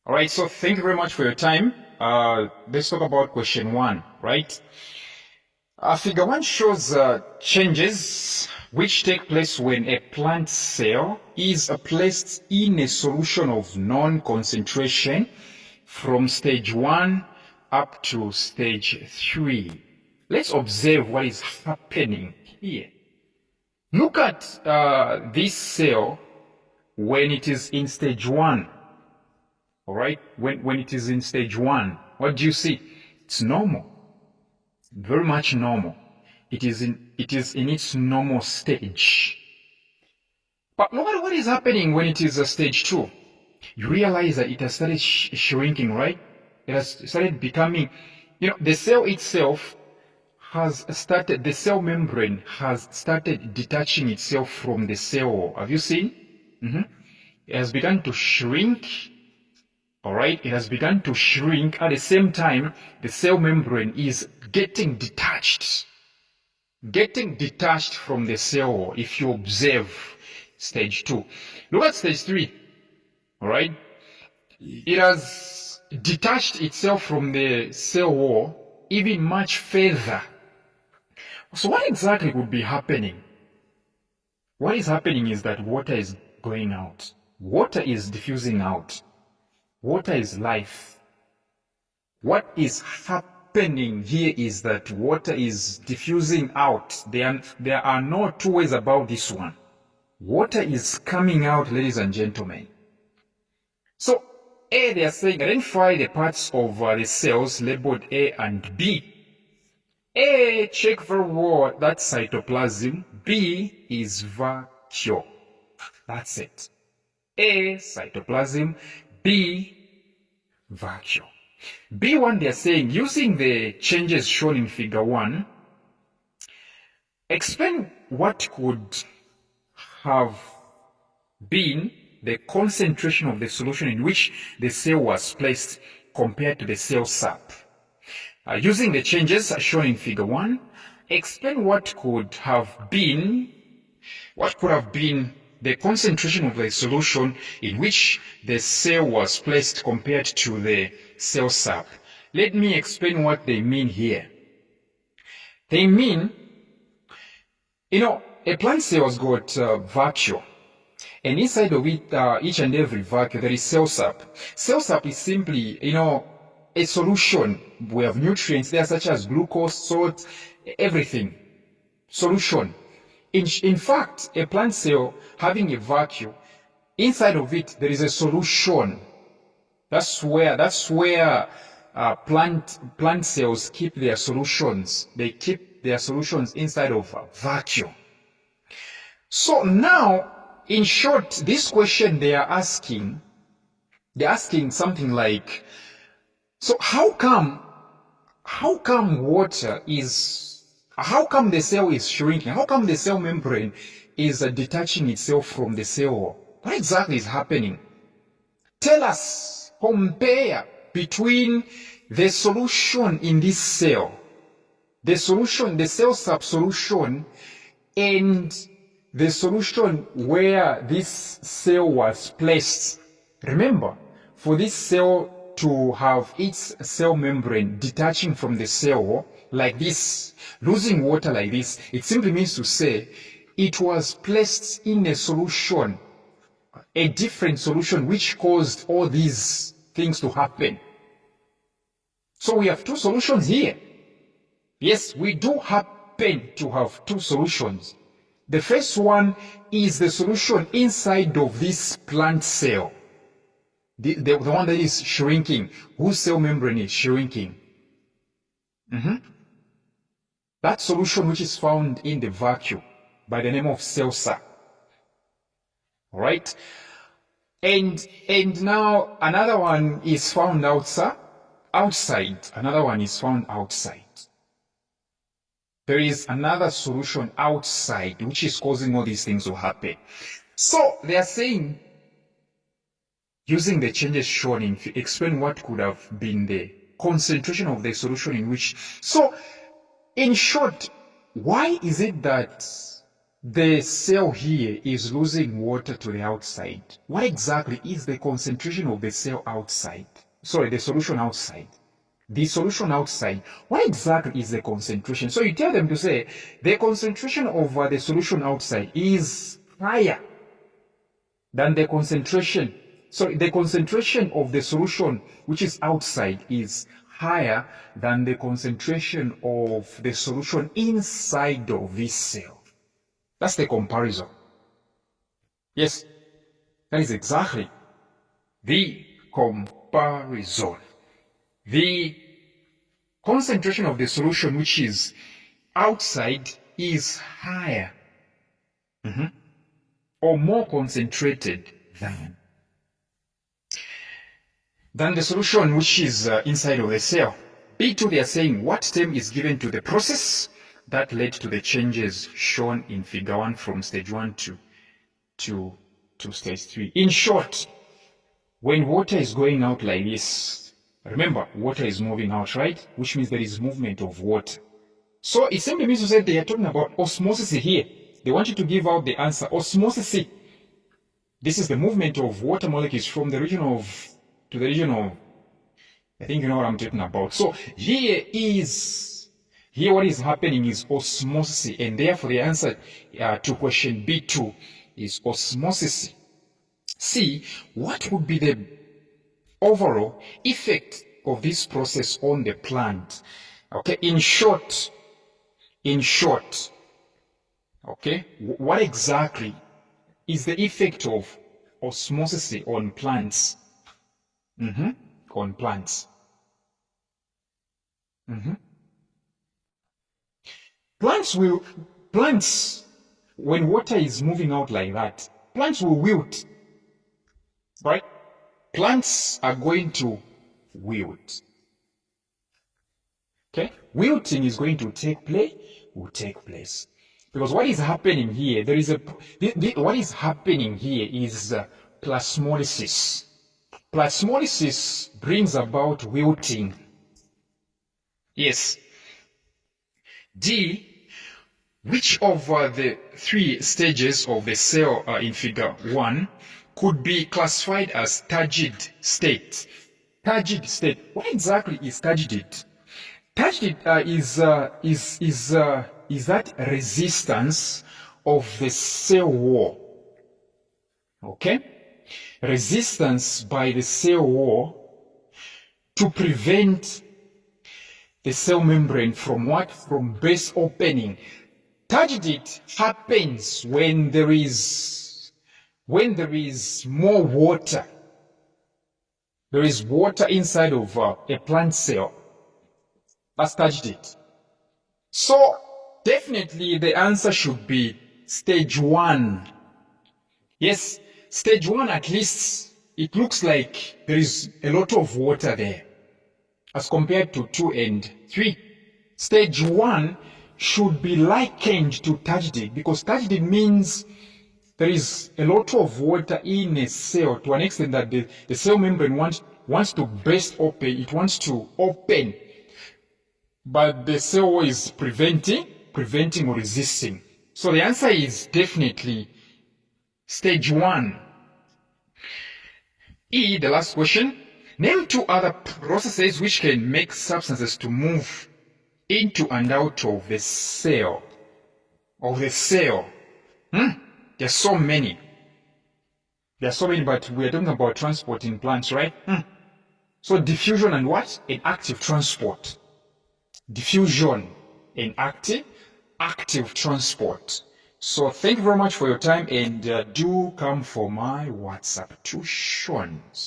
All right, so thank you very much for your time. Let's talk about question one, right? Figure one shows changes which take place when a plant cell is placed in a solution of known concentration from stage 1 up to stage 3. Let's observe what is happening here. Look at this cell when it is in stage 1. All right, when it is in stage 1, what do you see? It's normal, very much normal. It is in its normal stage. But look at what is happening when it is a stage 2. You realize that it has started shrinking, right? It has started becoming, the cell itself has started, the cell membrane has started detaching itself from the cell wall. Have you seen? It has begun to shrink. All right, it has begun to shrink. At the same time, the cell membrane is getting detached from the cell wall. If you observe stage 2, look at stage 3. All right, it has detached itself from the cell wall even much further. So what exactly would be happening? What is happening is that water is going out. Water is diffusing out. Water is life. What is happening here is that water is diffusing out. There are no two ways about this one. Water is coming out, ladies and gentlemen. So, A, they are saying identify the parts of the cells labeled A and B. A, check very well, that's cytoplasm. B is vacuole. That's it. A, cytoplasm. B, vacuole. B1, they're saying, using the changes shown in figure 1, explain what could have been the concentration of the solution in which the cell was placed compared to the cell sap. Using the changes shown in figure 1, explain what could have been the concentration of the solution in which the cell was placed compared to the cell sap. Let me explain what they mean here. They mean, a plant cell has got vacuole, and inside of it, each and every vacuole, there is cell sap. Cell sap is simply, a solution. We have nutrients there such as glucose, salt, everything. Solution. In fact, a plant cell having a vacuole, inside of it there is a solution. That's where plant cells keep their solutions. They keep their solutions inside of a vacuole. So now, in short, this question they're asking something like, so how come the cell is shrinking? How come the cell membrane is detaching itself from the cell wall? What exactly is happening? Tell us, compare between the solution in this cell, the cell sap solution, and the solution where this cell was placed. Remember, for this cell to have its cell membrane detaching from the cell wall like this, losing water like this, it simply means to say it was placed in a solution, a different solution, which caused all these things to happen. So we have two solutions here. Yes, we do happen to have two solutions. The first one is the solution inside of this plant cell. The one that is shrinking, whose cell membrane is shrinking. That solution which is found in the vacuole by the name of cell sap. All right? And now another one is found outside. Another one is found outside. There is another solution outside which is causing all these things to happen. So they are saying, using the changes shown, explain what could have been the concentration of the solution in which. So, in short, why is it that the cell here is losing water to the outside. What exactly is the concentration of the cell outside? Sorry, the solution outside. The solution outside, what exactly is the concentration? So you tell them to say, the concentration of the solution outside is higher than the concentration. So the concentration of the solution which is outside is higher than the concentration of the solution inside of this cell. That's the comparison. Yes, that is exactly the comparison. The concentration of the solution which is outside is higher or more concentrated than the solution which is inside of the cell. B2, they are saying what term is given to the process that led to the changes shown in figure 1 from stage 1 to stage 3. In short, when water is going out like this, remember, water is moving out, right? Which means there is movement of water. So it simply means to say they are talking about osmosis here. They want you to give out the answer. Osmosis. This is the movement of water molecules from the region of to the region of, I think you know what I'm talking about. So here what is happening is osmosis, and therefore the answer to question B2 is osmosis. C, what would be the overall effect of this process on the plant? Okay, in short, okay, what exactly is the effect of osmosis on plants? On plants. Plants, when water is moving out like that, plants will wilt, right? Plants are going to wilt. Okay? Wilting is going to take place. Because what is happening here, what is happening here is plasmolysis. Plasmolysis brings about wilting. Yes. D, which of the 3 stages of the cell in figure 1 could be classified as turgid state? Turgid state. What exactly is turgid? Turgid is that resistance of the cell wall. Okay? Resistance by the cell wall to prevent the cell membrane from what? From base opening. Turgid happens when there is more water. There is water inside of a plant cell. That's turgid. So definitely the answer should be stage 1. Yes, stage 1 at least it looks like there is a lot of water there as compared to 2 and 3. Stage 1 should be likened to turgid because turgid means there is a lot of water in a cell to an extent that the cell membrane wants to burst open. It wants to open, but the cell wall is preventing or resisting. So the answer is definitely stage 1. E, the last question. Name 2 other processes which can make substances to move into and out of the cell. There are so many. But we are talking about transport in plants, right? So diffusion and what? And active transport. Diffusion and active transport. So thank you very much for your time, and do come for my WhatsApp tuitions.